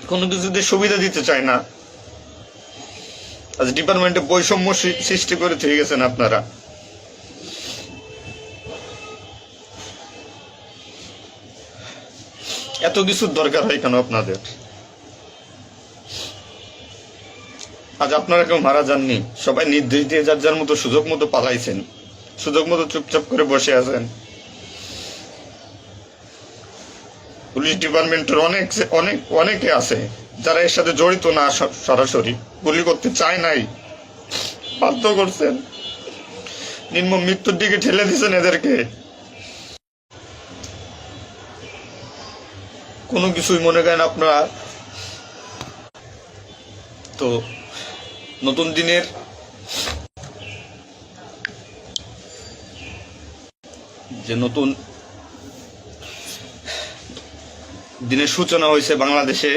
কোনো কিছুতে সুবিধা দিতে চায় না। আজ ডিপার্টমেন্টে বৈষম্য সৃষ্টি করে থেকে গেছেন আপনারা। এত কিছুর দরকার হয় কেন আপনাদের? আজ আপনারা কেউ মারা যাননি, সবাই নির্দেশ দিয়ে যার যার মতো সুযোগ মতো পালাইছেন, সুযোগ মতো চুপচাপ করে বসে আছেন। পুলিশ ডিপার্টমেন্টের অনেকে আছে যারা এর সাথে জড়িত না, সরাসরি গুলি করতে চায় নাই, বাধ্য করছেন, নির্মম মৃত্যুর দিকে ঠেলে দিয়েছেন এদেরকে। কোনো কিছুই মনে করেন আপনারা। তো নতুন দিনের নতুন দিনের সূচনা হয়েছে বাংলাদেশে।